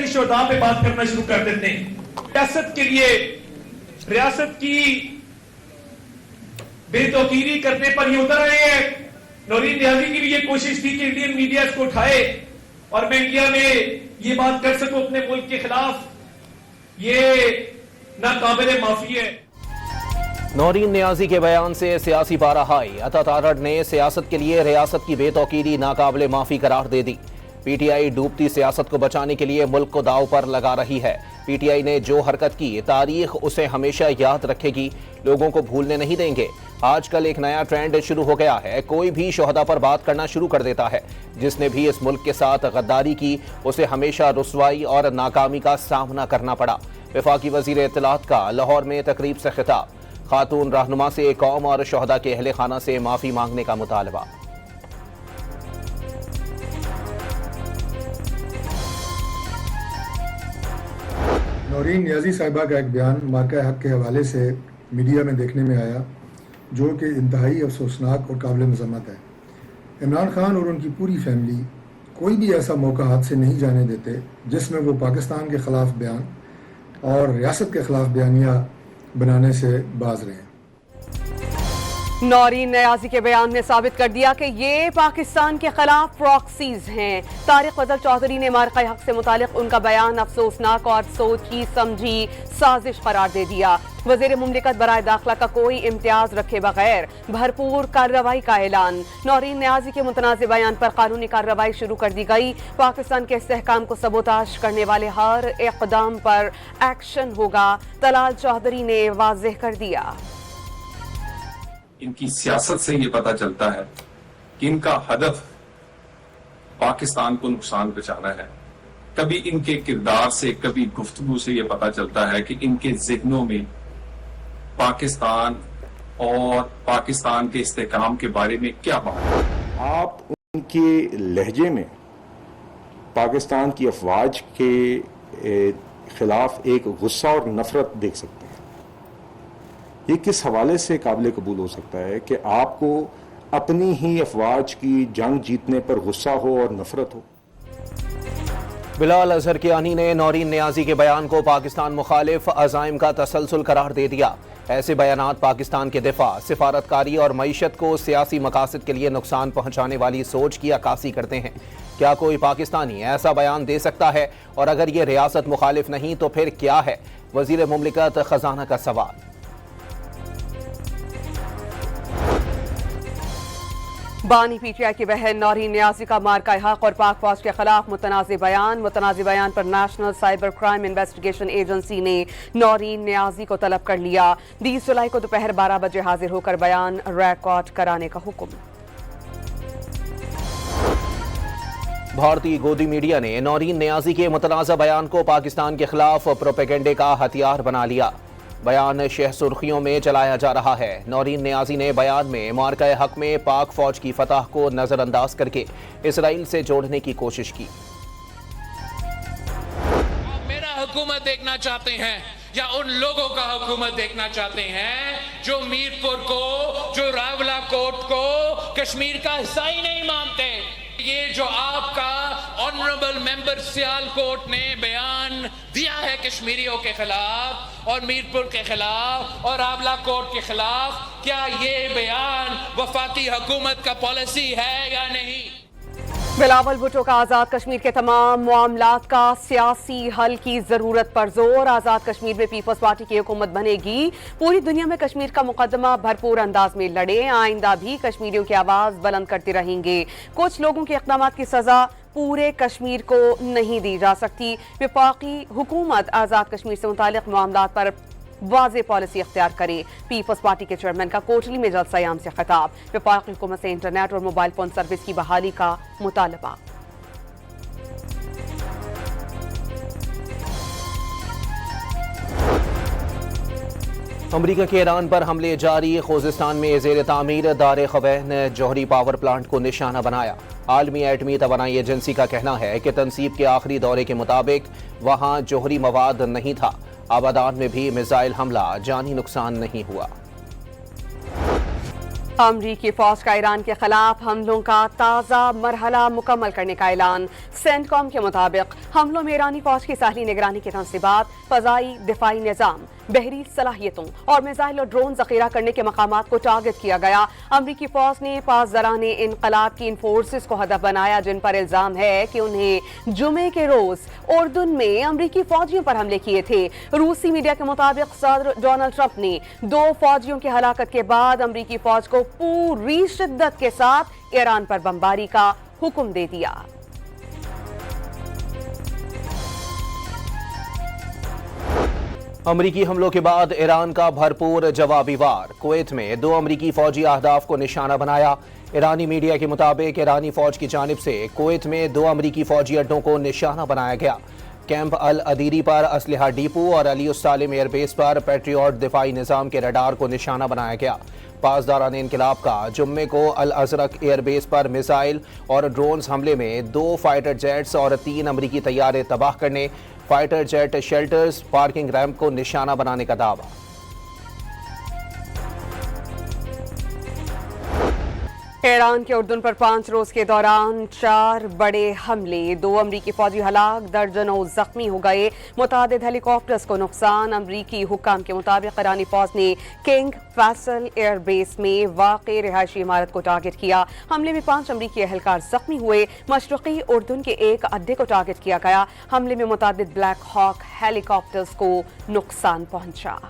کی شہداء پہ بات کرنا شروع کر دیتے ہیں. ریاست کے لیے ریاست کی بے توقیری کرنے پر یہ اتر رہے ہیں. نورین نیازی کی بھی یہ کوشش تھی کہ انڈین میڈیا اس کو اٹھائے اور میں انڈیا میں یہ بات کر سکوں اپنے ملک کے خلاف. یہ ناقابل معافی ہے. نورین نیازی کے بیان سے سیاسی پارہ ہائی. عطا تارڑ نے سیاست کے لیے ریاست کی بے توقیری ناقابل معافی قرار دے دی. پی ٹی آئی ڈوبتی سیاست کو بچانے کے لیے ملک کو داؤ پر لگا رہی ہے. پی ٹی آئی نے جو حرکت کی تاریخ اسے ہمیشہ یاد رکھے گی. لوگوں کو بھولنے نہیں دیں گے. آج کل ایک نیا ٹرینڈ شروع ہو گیا ہے. کوئی بھی شہداء پر بات کرنا شروع کر دیتا ہے. جس نے بھی اس ملک کے ساتھ غداری کی اسے ہمیشہ رسوائی اور ناکامی کا سامنا کرنا پڑا. وفاقی وزیر اطلاعات کا لاہور میں تقریب سے خطاب. خاتون رہنما سے قوم اور شہداء کے اہل خانہ سے معافی مانگنے کا مطالبہ. نورین نیازی صاحبہ کا ایک بیان مارکہ حق کے حوالے سے میڈیا میں دیکھنے میں آیا جو کہ انتہائی افسوسناک اور قابل مذمت ہے. عمران خان اور ان کی پوری فیملی کوئی بھی ایسا موقع ہاتھ سے نہیں جانے دیتے جس میں وہ پاکستان کے خلاف بیان اور ریاست کے خلاف بیانیہ بنانے سے باز رہے. نورین نیازی کے بیان نے ثابت کر دیا کہ یہ پاکستان کے خلاف پراکسیز ہیں. طارق فضل چودھری نے مارکہ حق سے متعلق ان کا بیان افسوسناک اور سوچی سمجھی سازش قرار دے دیا. وزیر مملکت برائے داخلہ کا کوئی امتیاز رکھے بغیر بھرپور کارروائی کا اعلان. نورین نیازی کے متنازع بیان پر قانونی کارروائی شروع کر دی گئی. پاکستان کے استحکام کو سبوتاژ کرنے والے ہر اقدام پر ایکشن ہوگا. طلال چودھری نے واضح کر دیا. ان کی سیاست سے یہ پتہ چلتا ہے کہ ان کا ہدف پاکستان کو نقصان پہنچانا ہے. کبھی ان کے کردار سے کبھی گفتگو سے یہ پتہ چلتا ہے کہ ان کے ذہنوں میں پاکستان اور پاکستان کے استحکام کے بارے میں کیا بات ہے. آپ ان کے لہجے میں پاکستان کی افواج کے خلاف ایک غصہ اور نفرت دیکھ سکتے ہیں. یہ کس حوالے سے قابل قبول ہو سکتا ہے کہ آپ کو اپنی ہی افواج کی جنگ جیتنے پر غصہ ہو اور نفرت ہو. بلال اظہرکیانی نے نورین نیازی کے بیان کو پاکستان مخالف عزائم کا تسلسل قرار دے دیا. ایسے بیانات پاکستان کے دفاع، سفارتکاری اور معیشت کو سیاسی مقاصد کے لیے نقصان پہنچانے والی سوچ کی عکاسی کرتے ہیں. کیا کوئی پاکستانی ایسا بیان دے سکتا ہے؟ اور اگر یہ ریاست مخالف نہیں تو پھر کیا ہے؟ وزیر مملکت خزانہ کا سوال. بانی پی ٹی آئی کی بہن نورین نیازی کا مارکہ حق اور پاک فوج کے خلاف متنازع بیان پر national cyber crime investigation agency نے نورین نیازی کو طلب کر لیا. 20 جولائی کو دوپہر 12 بجے حاضر ہو کر بیان ریکارڈ کرانے کا حکم. بھارتی گودی میڈیا نے نورین نیازی کے متنازع بیان کو پاکستان کے خلاف پروپیگنڈے کا ہتھیار بنا لیا. بیان شہ سرخیوں میں چلایا جا رہا ہے. نورین نیازی نے بیان میں مارکہ حق میں پاک فوج کی فتح کو نظر انداز کر کے اسرائیل سے جوڑنے کی کوشش کی. آپ میرا حکومت دیکھنا چاہتے ہیں یا ان لوگوں کا حکومت دیکھنا چاہتے ہیں جو میرپور کو، جو راولا کوٹ کو کشمیر کا حصہ ہی نہیں مانتے؟ یہ جو آپ کا آنریبل ممبر سیال کوٹ نے بیان دیا ہے کشمیریوں کے خلاف اور میرپور کے خلاف اور راولا کوٹ کے خلاف، کیا یہ بیان وفاقی حکومت کا پالیسی ہے یا نہیں؟ بلاول بھٹو کا آزاد کشمیر کے تمام معاملات کا سیاسی حل کی ضرورت پر زور. آزاد کشمیر میں پیپلز پارٹی کی حکومت بنے گی. پوری دنیا میں کشمیر کا مقدمہ بھرپور انداز میں لڑے. آئندہ بھی کشمیریوں کی آواز بلند کرتے رہیں گے. کچھ لوگوں کے اقدامات کی سزا پورے کشمیر کو نہیں دی جا سکتی. وفاقی حکومت آزاد کشمیر سے متعلق معاملات پر واضح پالیسی اختیار کرے. پیپلز پارٹی کے چیئرمین کا کوٹلی میں جلسہ عام سے خطاب. وفاقی حکومت سے انٹرنیٹ اور موبائل فون سروس کی بحالی کا مطالبہ. امریکہ کے ایران پر حملے جاری. خوزستان میں زیر تعمیر دار خوین جوہری پاور پلانٹ کو نشانہ بنایا. عالمی ایٹمی توانائی ایجنسی کا کہنا ہے کہ تنصیب کے آخری دورے کے مطابق وہاں جوہری مواد نہیں تھا. آبادان میں بھی میزائل حملہ، جانی نقصان نہیں ہوا. अमरीकी फौज का ईरान के खिलाफ हमलों का ताज़ा मरहला मुकम्मल करने का ऐलान। सेंटकॉम के मुताबिक हमलों में ईरानी फौज की साहली निगरानी की तंसीबात, फ़ज़ाई दिफाई निज़ाम, बहरी सलाहियतों और मिसाइल और ड्रोन ज़ख़ीरा करने के मकामात को टारगेट किया गया। अमरीकी फौज ने पासदाराने इनक़लाब की इन फोर्सेस को हदफ बनाया जिन पर इल्ज़ाम है कि उन्हें जुमे के रोज़ उर्दुन में अमरीकी फौजियों पर हमले किए थे। रूसी मीडिया के मुताबिक सदर डोनाल्ड ट्रंप ने 2 फौजियों की हलाकत के बाद अमरीकी फौज को पूरी शिद्दत के साथ ईरान पर बमबारी का हुक्म दे दिया। अमरीकी हमलों के बाद ईरान का भरपूर जवाबी वार। कुवैत में 2 अमरीकी फौजी अहदाफ को निशाना बनाया। ईरानी मीडिया के मुताबिक ईरानी फौज की जानिब से कुवैत में 2 अमरीकी फौजी अड्डों को निशाना बनाया गया। कैंप अल अदीरी पर असलहा डिपो और अली उस सालिम एयरबेस पर पैट्रियट दिफाई निज़ाम के रडार को निशाना बनाया गया। पासदारान इनकलाब का जुम्मे को अल अजरक एयरबेस पर मिसाइल और ड्रोन्स हमले में 2 फाइटर जेट्स और 3 अमरीकी तैयारे तबाह करने, fighter jet shelters, parking ramp को निशाना बनाने का दावा। ईरान के उर्दुन पर 5 रोज के दौरान 4 बड़े हमले, 2 अमरीकी फौजी हलाक, दर्जनों जख्मी हो गए, मुतादिद हेलीकॉप्टर्स को नुकसान। अमरीकी हुक्काम के मुताबिक ईरानी फौज ने किंग फैसल एयरबेस में वाक़े रिहायशी इमारत को टारगेट किया। हमले में 5 अमरीकी एहलकार जख्मी हुए। मशरक़ी उर्दुन के एक अड्डे को टारगेट किया गया। हमले में मुतादिद ब्लैक हॉक हेलीकॉप्टर्स को नुकसान पहुंचा।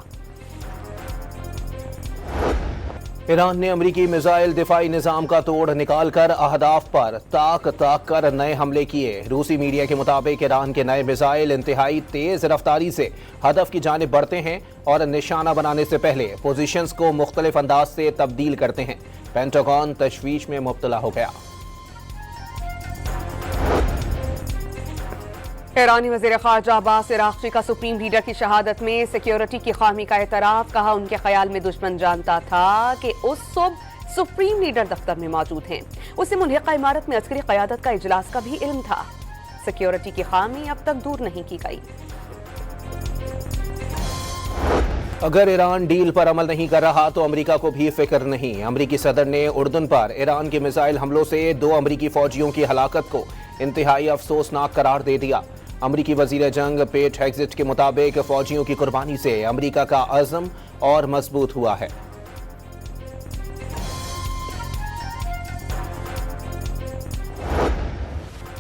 ईरान ने अमरीकी मिसाइल दिफाई निज़ाम का तोड़ निकालकर अहदाफ पर ताक कर नए हमले किए। रूसी मीडिया के मुताबिक ईरान के नए मिसाइल इंतहाई तेज रफ्तारी से हदफ की जानिब बढ़ते हैं और निशाना बनाने से पहले पोजीशंस को मुख्तलिफ अंदाज से तब्दील करते हैं। पेंटागन तशवीश में मुब्तला हो गया। ईरानी वज़ीर ख़ारजा अब्बास इराक़ची का सुप्रीम लीडर की शहादत में सिक्योरिटी की खामी का एतराफ़। कहा उनके ख्याल में दुश्मन जानता था कि उस सुबह सुप्रीम लीडर दफ्तर में मौजूद हैं। उसे मुल्हिका इमारत में अस्करी क़यादत का इजलास का भी इल्म था। सिक्योरिटी की खामी अब तक दूर नहीं की गई। अगर ईरान डील पर अमल नहीं कर रहा तो अमेरिका को भी फिक्र नहीं। अमेरिकी सदर ने उर्दुन पर ईरान के मिसाइल हमलों से 2 अमेरिकी फौजियों की हलाकत को इंतहाई अफसोसनाक करार दे दिया। अमरीकी वजीर जंग पेट हेग्जिट के मुताबिक फौजियों की कुर्बानी से अमरीका का अज़म और मजबूत हुआ है।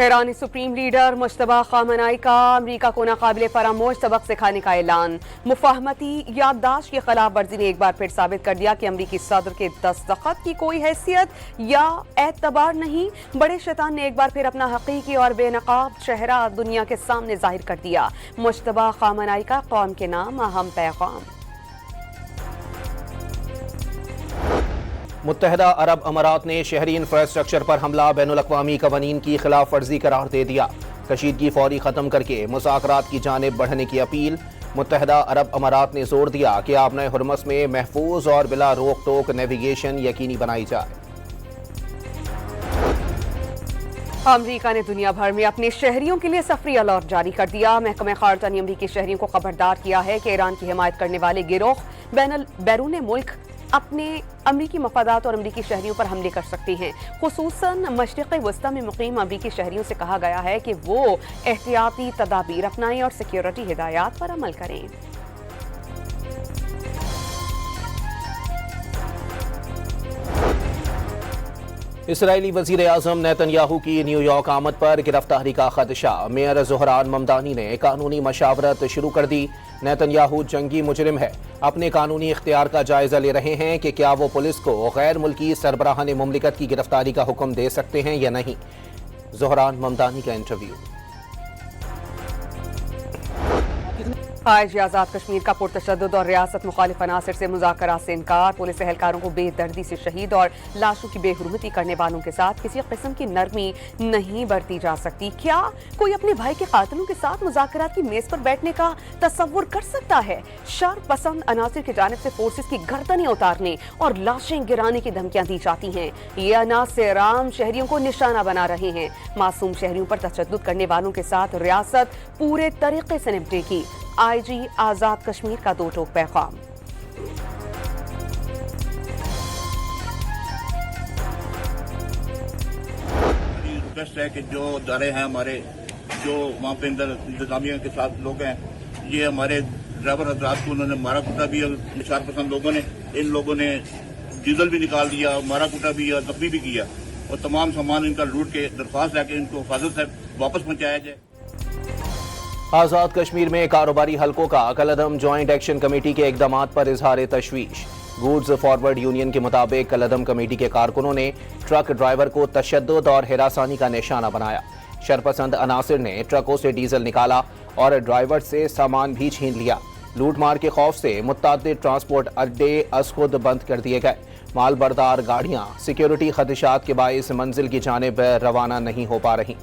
ईरानी सुप्रीम लीडर मुश्तबा खामनाई का अमरीका को नाकाबिले फरामोश सबक सिखाने का ऐलान। मुफाहमती याददाश्त की खिलाफ वर्जी ने एक बार फिर साबित कर दिया कि अमरीकी सदर के दस्तखत की कोई हैसियत या एतबार नहीं। बड़े शैतान ने एक बार फिर अपना हकीकी और बेनकाब चेहरा दुनिया के सामने जाहिर कर दिया। मुश्तबा खामनाई का कौम के नाम अहम पैगाम। मुत्तहदा अरब अमारात ने शहरी इंफ्रास्ट्रक्चर पर हमला बैनुल-अक़वामी कवानीन की खिलाफ वर्जी करार दे दिया। कशीदगी फौरी ख़त्म करके मुज़ाकरात की जानिब बढ़ने की अपील। मुत्तहदा अरब अमारात ने जोर दिया कि आबना हुर्मस में महफूज और बिला रोक टोक नेविगेशन यकीनी बनाई जाए। अमरीका ने दुनिया भर में अपने शहरियों के लिए सफरी अलर्ट जारी कर दिया। महकमा खारजा ने अमरीकी शहरियों को खबरदार किया है कि ईरान की हिमायत करने वाले गिरोह बैरून मुल्क अपने अमरीकी मफादात और अमरीकी शहरियों पर हमले कर सकते हैं। खुसूसन मशरिक़ वस्ता में मुकीम अमरीकी शहरियों से कहा गया है कि वो एहतियाती तदाबीर अपनाएं और सिक्योरिटी हिदायत पर अमल करें। इसराइली वज़ीर आज़म नेतन्याहू की न्यूयॉर्क आमद पर गिरफ्तारी का खदशा। मेयर ज़ोहरान ममदानी ने कानूनी मशावरत शुरू कर दी। नेतन्याहू जंगी मुजरिम है, अपने कानूनी इख्तियार का जायजा ले रहे हैं कि क्या वो पुलिस को गैर मुल्की सरबराहान मुमलिकत की गिरफ्तारी का हुक्म दे सकते हैं या नहीं। ज़ोहरान ममदानी का इंटरव्यू। आज आज़ाद कश्मीर का पुरतशद्दुद और रियासत मुखालिफ अनासर से मुज़ाकरात से इनकार। पुलिस एहलकारों को बेदर्दी से शहीद और लाशों की बेहुरमती करने वालों के साथ किसी किस्म की नरमी नहीं बरती जा सकती। क्या कोई अपने भाई के कातिलों के साथ मुज़ाकरात की मेज पर बैठने का तसव्वुर कर सकता है? शर पसंद अनासर की जानिब से फोर्सेस की गर्दनें उतारने और लाशें गिराने की धमकियां दी जाती हैं। ये अनासर आम शहरियों को निशाना बना रहे हैं। मासूम शहरियों पर तशद्दुद करने वालों के साथ रियासत पूरे तरीके से निपटेगी। आईजी आजाद कश्मीर का 2 टोक पैगाम। रिक्वेस्ट है कि जो अदारे हैं हमारे, जो वहाँ पे इंतजामिया के साथ लोग हैं, ये हमारे ड्राइवर हजरात को उन्होंने मारा कूटा भी, निशार पसंद लोगों ने, इन लोगों ने डीजल भी निकाल दिया, मारा कूटा भी, जख्मी भी किया, और तमाम सामान इनका लूट के दरख्वास्त है कि इनको हिफाजत से वापस पहुँचाया जाए। आजाद कश्मीर में कारोबारी हलकों का कलअदम ज्वाइंट एक्शन कमेटी के इकदामात पर इजहार तशवीश। गुड्स फॉरवर्ड यूनियन के मुताबिक कलअदम कमेटी के कारकुनों ने ट्रक ड्राइवर को तशद्दुद और हिरासानी का निशाना बनाया। शरपसंद अनासिर ने ट्रकों से डीजल निकाला और ड्राइवर से सामान भी छीन लिया। लूटमार के खौफ से मुत्तादिद ट्रांसपोर्ट अड्डे अज़खुद बंद कर दिए गए। माल बरदार गाड़ियां सिक्योरिटी खदशात के बाइस मंजिल की जानिब रवाना नहीं हो पा रही।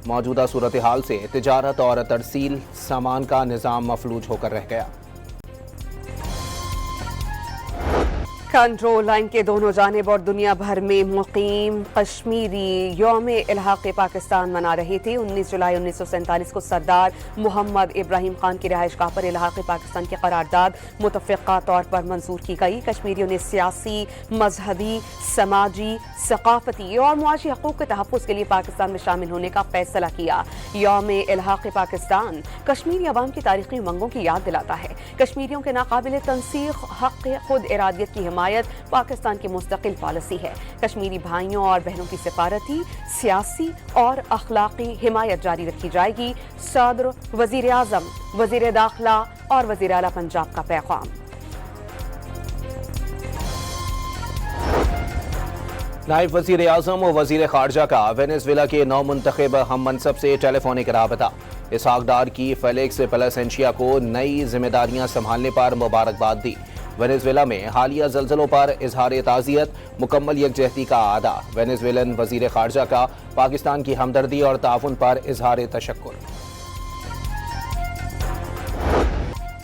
मौजूदा सूरत हाल से तिजारत और तरसील सामान का निज़ाम मफलूज होकर रह गया। कंट्रोल लाइन के दोनों जानिब और दुनिया भर में मुकीम कश्मीरी यौम इल्हाक़ पाकिस्तान मना रहे थे। 19 जुलाई 1947 को सरदार मोहम्मद इब्राहिम खान की रिहाइशगाह पर इल्हाक़ पाकिस्तान की करारदाद मुतफ़िक़ा तौर पर मंजूर की गई। कश्मीरियों ने सियासी, मजहबी, समाजी, सकाफती और मुआशी हकूक़ के तहफ़्फ़ुज़ के लिए पाकिस्तान में शामिल होने का फैसला किया। यौम इल्हाक़ पाकिस्तान कश्मीरी अवाम की तारीख़ी उमंगों की याद दिलाता है। कश्मीरियों के नाकाबिल तनसीख हक़ खुद इरादियत की हिमायत पाकिस्तान की मुस्तकिल पॉलिसी है। कश्मीरी भाइयों और बहनों की सिफारती, सियासी और अखलाकी हिमायत जारी रखी जाएगी। सदर, वजीर आज़म, वजीर दाखिला और वजीर आला पंजाब का पैगाम। नायब वजीर आज़म और वजीर खारजा का वेनेजुएला के नौ मुंतखब हम मनसब से टेलीफोनिक राबता। इसहाक डार की फेलिक्स प्लेसेंशिया को नई जिम्मेदारियां संभालने पर मुबारकबाद दी। वेनेजुएला में हालिया जल्जलों पर इजहार ताज़ियत, मुकम्मल यकजहती का आदा। वेनेजुएलन वजीर खारजा का पाकिस्तान की हमदर्दी और ताउन पर इजहार तशक्कुर।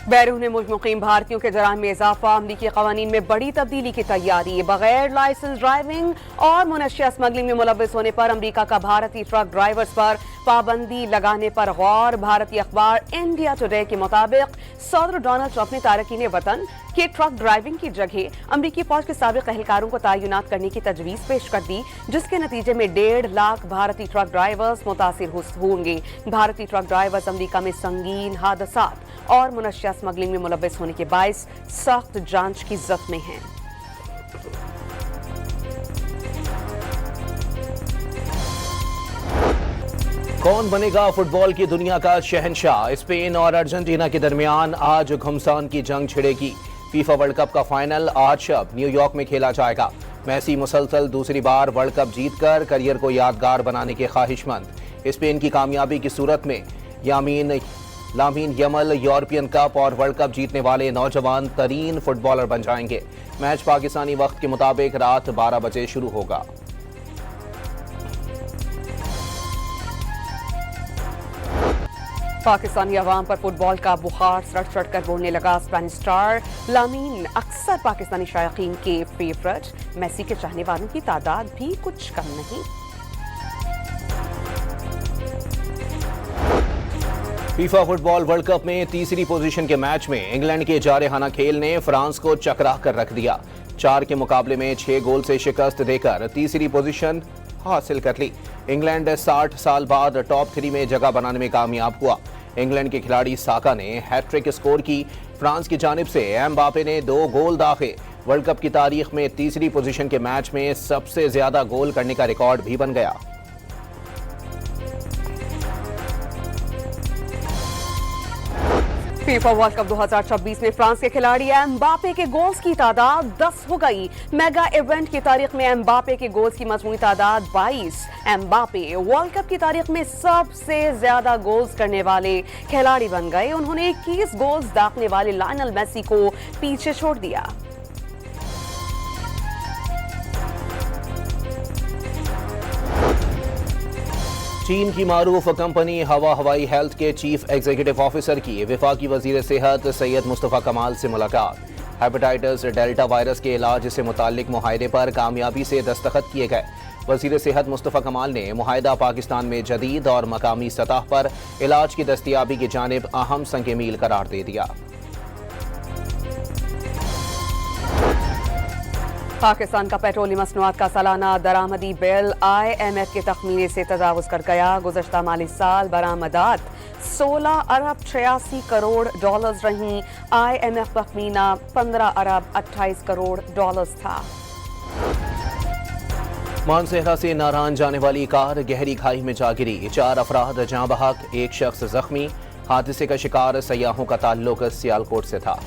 बैरून मुल्क मुकीम भारतीयों के जराइम में इजाफा, अमरीकी कवानीन में बड़ी तब्दीली की तैयारी। बगैर लाइसेंस ड्राइविंग और मुनशिया स्मगलिंग में मुलव्वस होने पर अमरीका का भारतीय ट्रक ड्राइवर्स पर पाबंदी लगाने पर गौर। भारतीय अखबार इंडिया टुडे के मुताबिक सदर डोनाल्ड ट्रंप ने तारकीन वतन के ट्रक ड्राइविंग की जगह अमरीकी फौज के साबिक एहलकारों को तैनात करने की तजवीज़ पेश कर दी, जिसके नतीजे में 1.5 लाख भारतीय ट्रक ड्राइवर्स मुतासिर होंगे। भारतीय ट्रक ड्राइवर्स अमरीका में संगीन हादसात और मुनशिया स्मगलिंग में मुलव्वस होने के बायस सख्त जांच की जद में हैं। कौन बनेगा फुटबॉल की दुनिया का शहंशाह? स्पेन और अर्जेंटीना के दरमियान आज घमसान की जंग छिड़ेगी। फीफा वर्ल्ड कप का फाइनल आज शब न्यूयॉर्क में खेला जाएगा। मेसी मुसलसल दूसरी बार वर्ल्ड कप जीतकर करियर को यादगार बनाने के ख्वाहिशमंद। स्पेन की कामयाबी की सूरत में लामीन यमल यूरोपियन कप और वर्ल्ड कप जीतने वाले नौजवान तरीन फुटबॉलर बन जाएंगे। मैच पाकिस्तानी वक्त के मुताबिक रात 12 बजे शुरू होगा। पाकिस्तानी अवाम पर फुटबॉल का बुखार सड़ सड़ कर बोलने लगा। स्पेनिश स्टार लामीन अक्सर पाकिस्तानी शायकीन के फेवरेट। मेसी के चाहने वालों की तादाद भी कुछ कम नहीं। फीफा फुटबॉल वर्ल्ड कप में तीसरी पोजीशन के मैच में इंग्लैंड के जारहाना खेल ने फ्रांस को चकरा कर रख दिया। 4 के मुकाबले में 6 गोल से शिकस्त देकर तीसरी पोजीशन हासिल कर ली। इंग्लैंड 60 साल बाद टॉप 3 में जगह बनाने में कामयाब हुआ। इंग्लैंड के खिलाड़ी साका ने हैट्रिक स्कोर की। फ्रांस की जानिब से एम्बापे ने 2 गोल दागे। वर्ल्ड कप की तारीख में तीसरी पोजीशन के मैच में सबसे ज्यादा गोल करने का रिकॉर्ड भी बन गया। फीफा वर्ल्ड कप 2026 में फ्रांस के खिलाड़ी एम्बापे के गोल्स की तादाद 10 हो गई। मेगा इवेंट की तारीख में एम्बापे के गोल्स की मजमूई तादाद 22। एम्बापे वर्ल्ड कप की तारीख में सबसे ज्यादा गोल्स करने वाले खिलाड़ी बन गए। उन्होंने 21 गोल्स दागने वाले लायनल मेसी को पीछे छोड़ दिया। चीन की मारूफ कंपनी हवाई हेल्थ के चीफ एग्जीक्यूटिव ऑफिसर की वफाकी वजीर सेहत सैयद मुस्तफ़ा कमाल से मुलाकात। हेपेटाइटिस डेल्टा वायरस के इलाज से मुताल्लिक मुआहदे पर कामयाबी से दस्तखत किए गए। वजीर सेहत मुस्तफ़ा कमाल ने मुआहदा पाकिस्तान में जदीद और मकामी सतह पर इलाज की दस्तियाबी की जानिब अहम संग मील करार दे दिया। पाकिस्तान का पेट्रोलियम मसनूआत का सालाना दरामदी बिल IMF के तखमीने से तजावुज कर गया। गुज़श्ता माली साल बरामदात 16 अरब 86 करोड़ डॉलर्स रहीं। IMF तखमीना 15 अरब 28 करोड़ डॉलर्स था। मानसेहरा से नारायण जाने वाली कार गहरी खाई में जा गिरी, 4 अफराद जाँ बहक, 1 शख्स जख्मी। हादसे का शिकार सयाहों का ताल्लुक सियालकोट से था।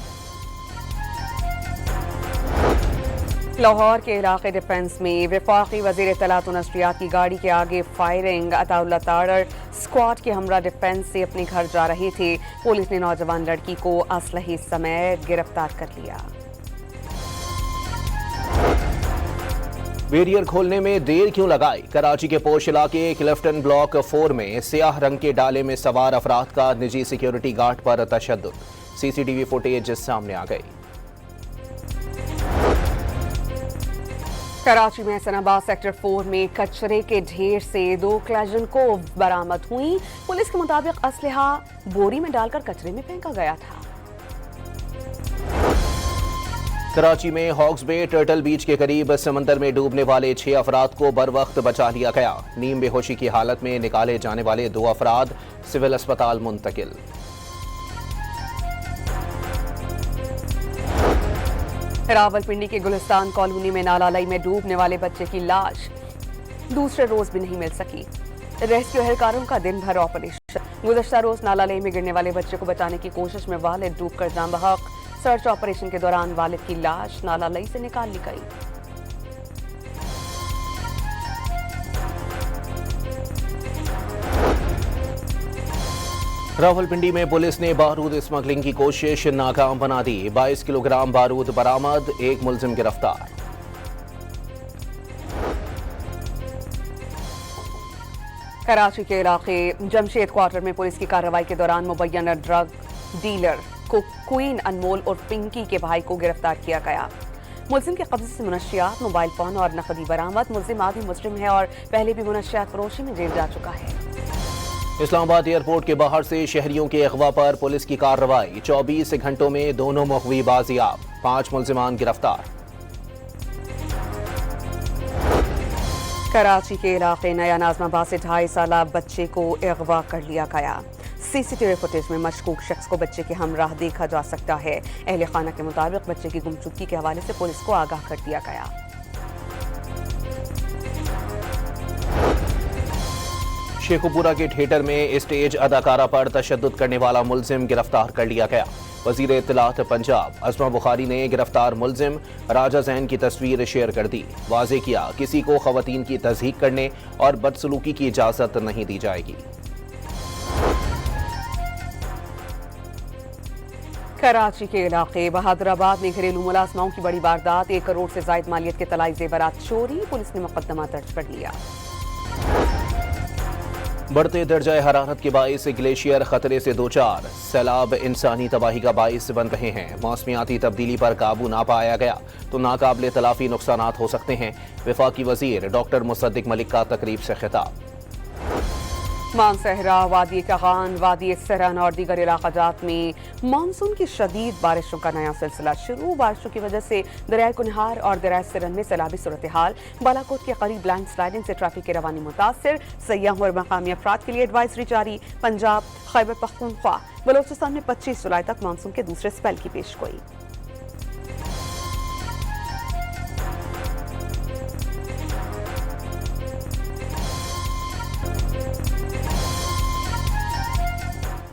लाहौर के इलाके डिफेंस में वफाकी वज़ीर इत्तलात व नशरियात की गाड़ी के आगे फायरिंग। अताउल्लाह तारड़ स्क्वाड के हमरा डिफेंस से अपने घर जा रहे थे। पुलिस ने नौजवान लड़की को असलहे समेत गिरफ्तार कर लिया। बैरियर खोलने में देर क्यों लगाई? कराची के पोश इलाके क्लिफ्टन ब्लॉक 4 में स्याह रंग के डाले में सवार अफराद का निजी सिक्योरिटी गार्ड पर तशद्दुद। CCTV फुटेज सामने आ गई। कराची में हसनाबाद सेक्टर 4 में कचरे के ढेर से 2 क्लैशनकोव बरामद हुई। पुलिस के मुताबिक असलहा बोरी में डालकर कचरे में फेंका गया था। कराची में हॉक्स बे टर्टल बीच के करीब समंदर में डूबने वाले 6 अफराद को बर वक्त बचा लिया गया। नीम बेहोशी की हालत में निकाले जाने वाले 2 अफराद सिविल अस्पताल मुंतकिल। रावलपिंडी के गुलिस्तान कॉलोनी में नालालई में डूबने वाले बच्चे की लाश दूसरे रोज भी नहीं मिल सकी। रेस्क्यू एहलकारों का दिन भर ऑपरेशन। गुज़श्ता रोज नालालई में गिरने वाले बच्चे को बचाने की कोशिश में वालिद डूबकर जाँ बहक। सर्च ऑपरेशन के दौरान वालिद की लाश नालालई से निकाल ली गई। रावलपिंडी में पुलिस ने बारूद स्मगलिंग की कोशिश नाकाम बना दी। 22 किलोग्राम बारूद बरामद, 1 मुलजिम गिरफ्तार। कराची के इलाके जमशेद क्वार्टर में पुलिस की कार्रवाई के दौरान मुबैना ड्रग डीलर को क्वीन अनमोल और पिंकी के भाई को गिरफ्तार किया गया। मुलजिम के कब्जे से मुनशियात, मोबाइल फोन और नकदी बरामद। मुलजिम आदि मुजरिम है और पहले भी मुनशियात फरोशी में जेल जा चुका है। इस्लामाबाद एयरपोर्ट के बाहर से शहरियों के अगवा पर पुलिस की कार्रवाई। 24 घंटों में दोनों मुखवी बाजियाब, 5 मुलजिमान गिरफ्तार। कराची के इलाके नया नाजमाबाद से 2.5 साला बच्चे को अगवा कर लिया गया। CCTV फुटेज में मशकूक शख्स को बच्चे के हमराह देखा जा सकता है। अहले खाना के मुताबिक बच्चे की गुमशुदगी के हवाले से पुलिस को आगाह कर दिया गया। शेखुपुरा के थिएटर में स्टेज अदाकारा पर तशद्दुद करने वाला मुलजिम गिरफ्तार कर लिया गया। वजीर इत्तलात पंजाब असमा बुखारी ने गिरफ्तार मुलजिम राजा जैन की तस्वीर शेयर कर दी। वाज़ेह किया, किसी को खवातीन की तज़हीक करने और बदसलूकी की इजाज़त नहीं दी जाएगी। कराची के इलाके बहादुराबाद में घरेलू मुलाजमाओं की बड़ी वारदात। 1 करोड़ से जायद मालियत के तलाई जेवरात चोरी। पुलिस ने मुकदमा दर्ज कर लिया। बढ़ते दर्जा हरारत के बाइस ग्लेशियर खतरे से 2-4। सैलाब इंसानी तबाही का बाइस बन रहे हैं। मौसमियाती तब्दीली पर काबू ना पाया गया तो नाकाबिले तलाफी नुकसानात हो सकते हैं। वफाकी वजीर डॉक्टर मुसद्दिक मलिक का तकरीब से खिताब। मानसेहरा, वादी कगान, वादी सरन और दीगर इलाकाजात में मानसून की शदीद बारिशों का नया सिलसिला शुरू। बारिशों की वजह से दरिया कुनहार और दरिया सरन में सैलाबी सूरत हाल। बालाकोट के करीब लैंड स्लाइडिंग से ट्रैफिक की रवानी मुतासिर। सयाहों और मकामी अफराद के लिए एडवाइजरी जारी। पंजाब, खैबर पख्तूनख्वा, बलोचिस्तान में 25 जुलाई तक मानसून के दूसरे स्पेल की पेशगोई।